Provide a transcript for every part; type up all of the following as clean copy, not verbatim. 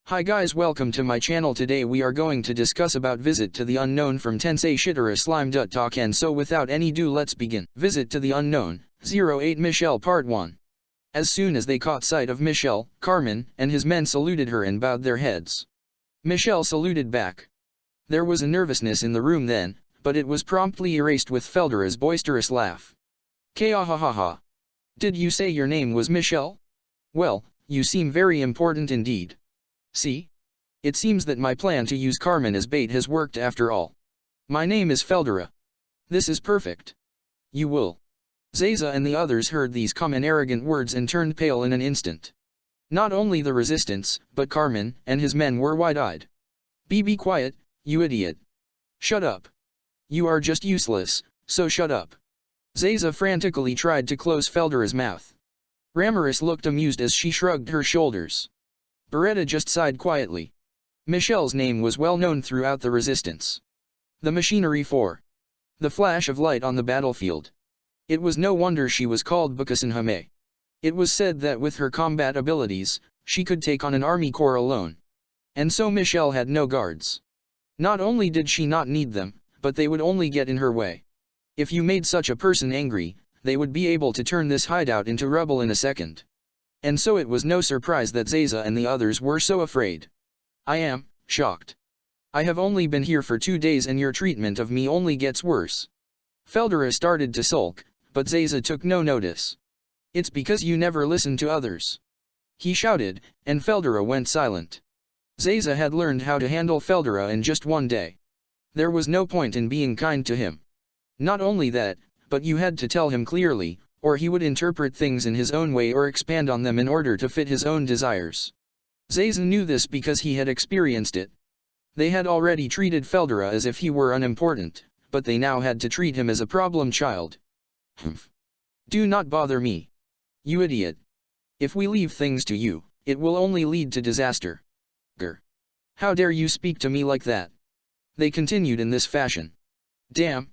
Hi guys, welcome to my channel. Today we are going to discuss about Visit to the Unknown from Tensei Shitara Slime Talk, and so without any ado let's begin. Visit to the Unknown, 08 Michelle Part 1. As soon as they caught sight of Michelle, Carmen and his men saluted her and bowed their heads. Michelle saluted back. There was a nervousness in the room then, but it was promptly erased with Feldera's boisterous laugh. Kahahaha. Did you say your name was Michelle? Well, you seem very important indeed. See? It seems that my plan to use Carmen as bait has worked after all. My name is Feldera. This is perfect. You will. Zaza and the others heard these common arrogant words and turned pale in an instant. Not only the resistance, but Carmen and his men were wide-eyed. Be quiet, you idiot. Shut up. You are just useless, so shut up. Zaza frantically tried to close Feldera's mouth. Ramaris looked amused as she shrugged her shoulders. Beretta just sighed quietly. Michelle's name was well known throughout the resistance. The machinery for the flash of light on the battlefield. It was no wonder she was called Bukasanhame. It was said that with her combat abilities, she could take on an army corps alone. And so Michelle had no guards. Not only did she not need them, but they would only get in her way. If you made such a person angry, they would be able to turn this hideout into rubble in a second. And so it was no surprise that Zaza and the others were so afraid. I am shocked. I have only been here for 2 days and your treatment of me only gets worse. Feldera started to sulk, but Zaza took no notice. It's because you never listen to others. He shouted, and Feldera went silent. Zaza had learned how to handle Feldera in just 1 day. There was no point in being kind to him. Not only that, but you had to tell him clearly, or he would interpret things in his own way or expand on them in order to fit his own desires. Zaza knew this because he had experienced it. They had already treated Feldera as if he were unimportant, but they now had to treat him as a problem child. Humph. Do not bother me. You idiot. If we leave things to you, it will only lead to disaster. Grr. How dare you speak to me like that? They continued in this fashion. Damn.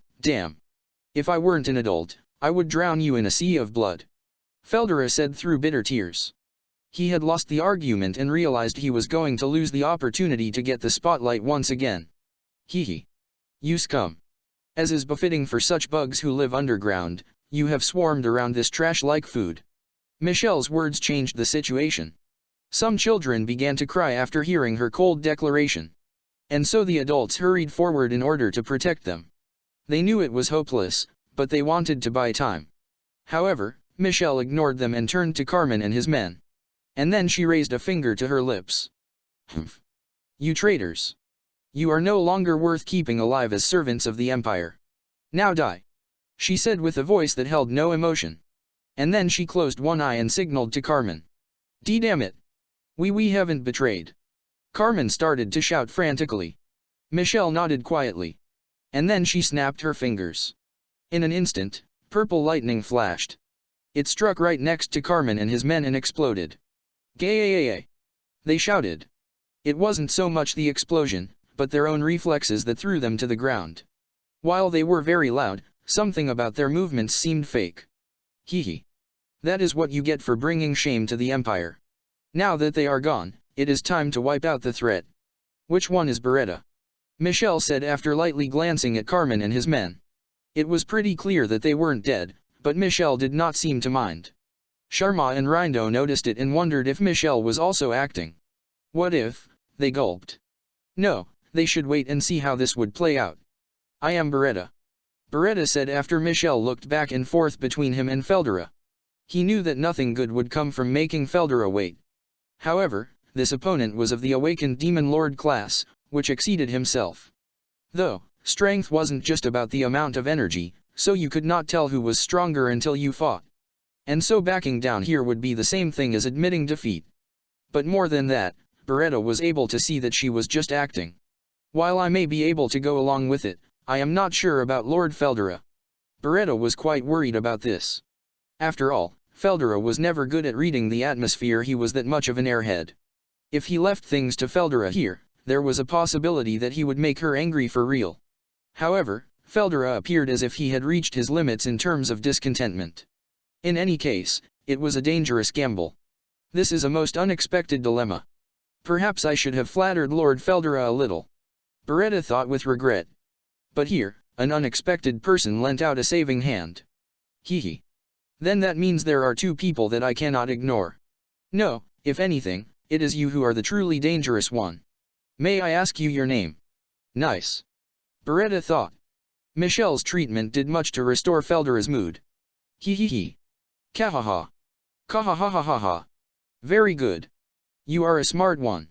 If I weren't an adult, I would drown you in a sea of blood. Feldera said through bitter tears. He had lost the argument and realized he was going to lose the opportunity to get the spotlight once again. Hee. You scum. As is befitting for such bugs who live underground, you have swarmed around this trash like food. Michelle's words changed the situation. Some children began to cry after hearing her cold declaration. And so the adults hurried forward in order to protect them. They knew it was hopeless, but they wanted to buy time. However, Michelle ignored them and turned to Carmen and his men. And then she raised a finger to her lips. Humph. You traitors. You are no longer worth keeping alive as servants of the Empire. Now die. She said with a voice that held no emotion. And then she closed one eye and signaled to Carmen. Damn it. We haven't betrayed. Carmen started to shout frantically. Michelle nodded quietly. And then she snapped her fingers. In an instant, purple lightning flashed. It struck right next to Carmen and his men and exploded. Gay! They shouted. It wasn't so much the explosion, but their own reflexes that threw them to the ground. While they were very loud, something about their movements seemed fake. Hee. That is what you get for bringing shame to the Empire. Now that they are gone, it is time to wipe out the threat. Which one is Beretta? Michelle said after lightly glancing at Carmen and his men. It was pretty clear that they weren't dead, but Michelle did not seem to mind. Sharma and Rindo noticed it and wondered if Michelle was also acting. What if? They gulped. No, they should wait and see how this would play out. I am Beretta. Beretta said after Michelle looked back and forth between him and Feldera. He knew that nothing good would come from making Feldera wait. However, this opponent was of the awakened Demon Lord class, which exceeded himself. Though, strength wasn't just about the amount of energy, so you could not tell who was stronger until you fought. And so backing down here would be the same thing as admitting defeat. But more than that, Beretta was able to see that she was just acting. While I may be able to go along with it, I am not sure about Lord Feldera. Beretta was quite worried about this. After all, Feldera was never good at reading the atmosphere. He was that much of an airhead. If he left things to Feldera here, there was a possibility that he would make her angry for real. However, Feldera appeared as if he had reached his limits in terms of discontentment. In any case, it was a dangerous gamble. This is a most unexpected dilemma. Perhaps I should have flattered Lord Feldera a little. Beretta thought with regret. But here, an unexpected person lent out a saving hand. Hee. Then that means there are two people that I cannot ignore. No, if anything, it is you who are the truly dangerous one. May I ask you your name? Nice. Beretta thought. Michelle's treatment did much to restore Feldera's mood. Hee. Kahaha. Kahahahaha. Very good. You are a smart one.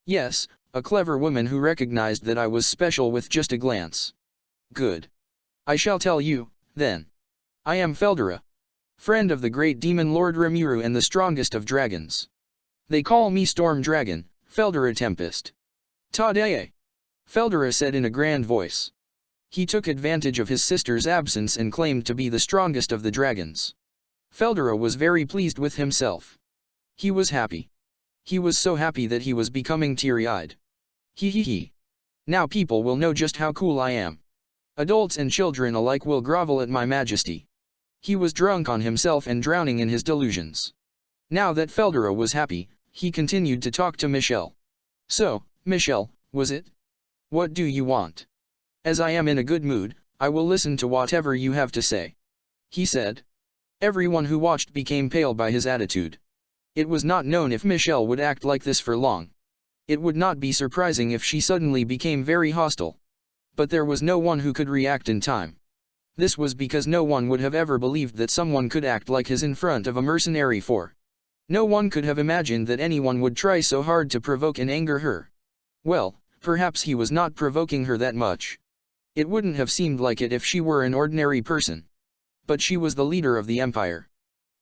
Yes, a clever woman who recognized that I was special with just a glance. Good. I shall tell you, then. I am Feldera. Friend of the great demon Lord Rimuru and the strongest of dragons. They call me Storm Dragon, Feldera Tempest. Tadeye! Feldera said in a grand voice. He took advantage of his sister's absence and claimed to be the strongest of the dragons. Feldera was very pleased with himself. He was happy. He was so happy that he was becoming teary-eyed. Hee. Now people will know just how cool I am. Adults and children alike will grovel at my majesty. He was drunk on himself and drowning in his delusions. Now that Feldera was happy, he continued to talk to Michelle. So, Michelle, was it? What do you want? As I am in a good mood, I will listen to whatever you have to say. He said. Everyone who watched became pale by his attitude. It was not known if Michelle would act like this for long. It would not be surprising if she suddenly became very hostile. But there was no one who could react in time. This was because no one would have ever believed that someone could act like his in front of a mercenary for. No one could have imagined that anyone would try so hard to provoke and anger her. Well, perhaps he was not provoking her that much. It wouldn't have seemed like it if she were an ordinary person. But she was the leader of the empire.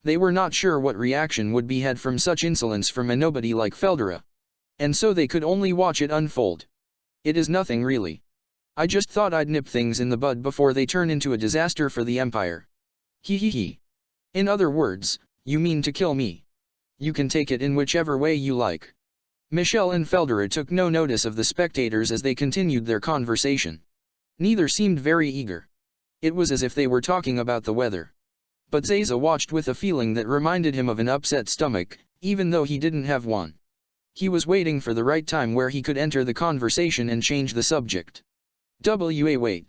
They were not sure what reaction would be had from such insolence from a nobody like Feldera. And so they could only watch it unfold. It is nothing really. I just thought I'd nip things in the bud before they turn into a disaster for the empire. Hee. In other words, you mean to kill me. You can take it in whichever way you like. Michelle and Feldera took no notice of the spectators as they continued their conversation. Neither seemed very eager. It was as if they were talking about the weather. But Zaza watched with a feeling that reminded him of an upset stomach, even though he didn't have one. He was waiting for the right time where he could enter the conversation and change the subject. Wait.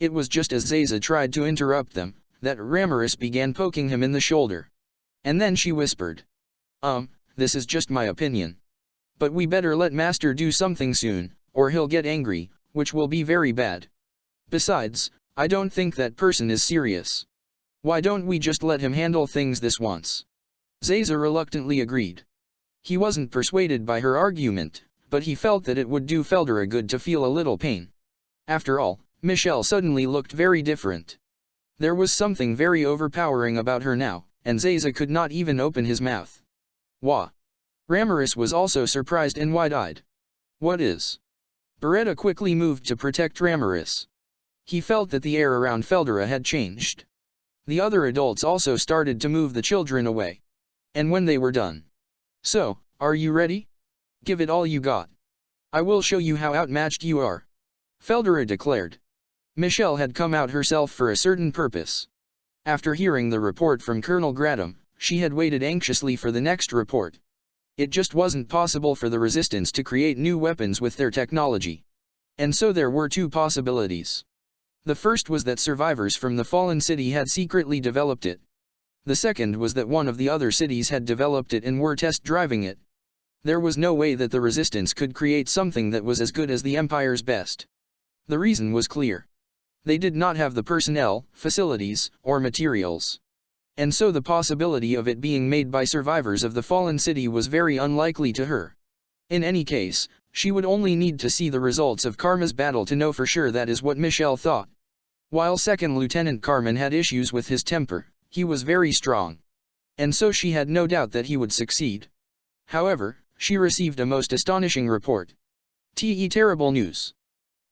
It was just as Zaza tried to interrupt them, that Ramaris began poking him in the shoulder. And then she whispered. This is just my opinion. But we better let Master do something soon, or he'll get angry, which will be very bad. Besides, I don't think that person is serious. Why don't we just let him handle things this once? Zaza reluctantly agreed. He wasn't persuaded by her argument, but he felt that it would do Feldera good to feel a little pain. After all, Michelle suddenly looked very different. There was something very overpowering about her now, and Zaza could not even open his mouth. Wah! Ramaris was also surprised and wide-eyed. What is? Beretta quickly moved to protect Ramaris. He felt that the air around Feldera had changed. The other adults also started to move the children away. And when they were done. So, are you ready? Give it all you got. I will show you how outmatched you are. Feldera declared. Michelle had come out herself for a certain purpose. After hearing the report from Colonel Gradam, she had waited anxiously for the next report. It just wasn't possible for the resistance to create new weapons with their technology. And so there were two possibilities. The first was that survivors from the fallen city had secretly developed it. The second was that one of the other cities had developed it and were test driving it. There was no way that the resistance could create something that was as good as the Empire's best. The reason was clear. They did not have the personnel, facilities, or materials. And so the possibility of it being made by survivors of the fallen city was very unlikely to her. In any case, she would only need to see the results of Karma's battle to know for sure that is what Michelle thought. While Second Lieutenant Carmen had issues with his temper, he was very strong. And so she had no doubt that he would succeed. However, she received a most astonishing report. Terrible news.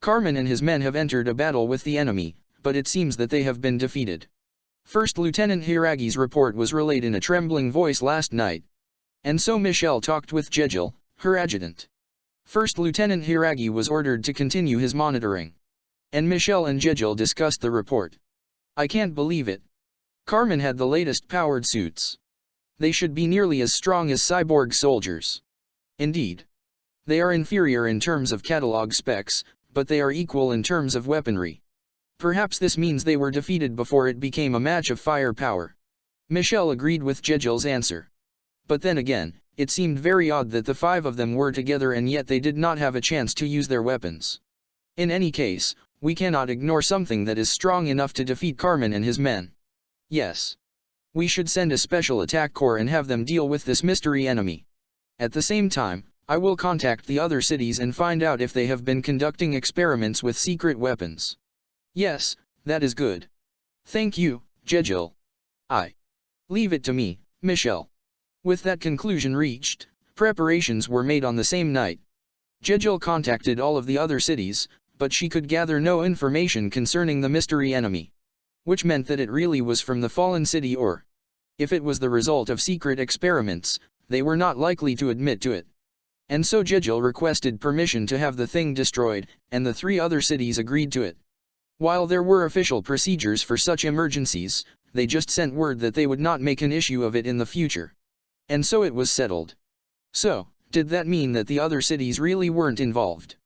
Carmen and his men have entered a battle with the enemy, but it seems that they have been defeated. First Lieutenant Hiragi's report was relayed in a trembling voice last night. And so Michelle talked with Jejil, her adjutant. First Lieutenant Hiragi was ordered to continue his monitoring. And Michelle and Jejil discussed the report. I can't believe it. Carmen had the latest powered suits. They should be nearly as strong as cyborg soldiers. Indeed. They are inferior in terms of catalog specs, but they are equal in terms of weaponry. Perhaps this means they were defeated before it became a match of firepower. Michelle agreed with Jejil's answer. But then again, it seemed very odd that the 5 of them were together and yet they did not have a chance to use their weapons. In any case, we cannot ignore something that is strong enough to defeat Carmen and his men. Yes. We should send a special attack corps and have them deal with this mystery enemy. At the same time, I will contact the other cities and find out if they have been conducting experiments with secret weapons. Yes, that is good. Thank you, Jejil. Leave it to me, Michelle. With that conclusion reached, preparations were made on the same night. Jejil contacted all of the other cities, but she could gather no information concerning the mystery enemy. Which meant that it really was from the fallen city, or if it was the result of secret experiments, they were not likely to admit to it. And so Jejil requested permission to have the thing destroyed, and the 3 other cities agreed to it. While there were official procedures for such emergencies, they just sent word that they would not make an issue of it in the future. And so it was settled. So, did that mean that the other cities really weren't involved?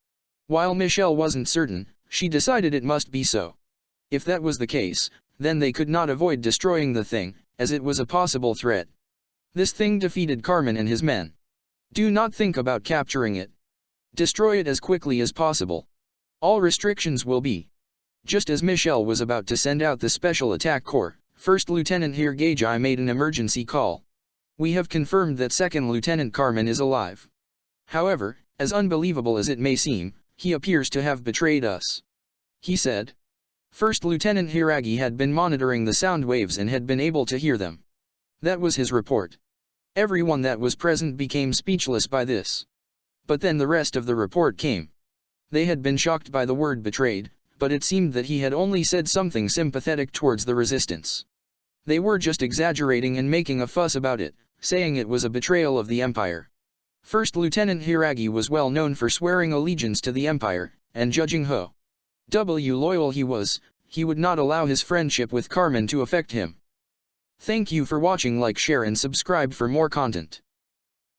While Michelle wasn't certain, she decided it must be so. If that was the case, then they could not avoid destroying the thing, as it was a possible threat. This thing defeated Carmen and his men. Do not think about capturing it. Destroy it as quickly as possible. All restrictions will be. Just as Michelle was about to send out the Special Attack Corps, First Lieutenant Hiragei made an emergency call. We have confirmed that Second Lieutenant Carmen is alive. However, as unbelievable as it may seem, he appears to have betrayed us. He said. First Lieutenant Hiragi had been monitoring the sound waves and had been able to hear them. That was his report. Everyone that was present became speechless by this. But then the rest of the report came. They had been shocked by the word betrayed, but it seemed that he had only said something sympathetic towards the resistance. They were just exaggerating and making a fuss about it, saying it was a betrayal of the Empire. First Lieutenant Hiragi was well known for swearing allegiance to the Empire, and judging how loyal he was, he would not allow his friendship with Carmen to affect him. Thank you for watching. Like, share and subscribe for more content.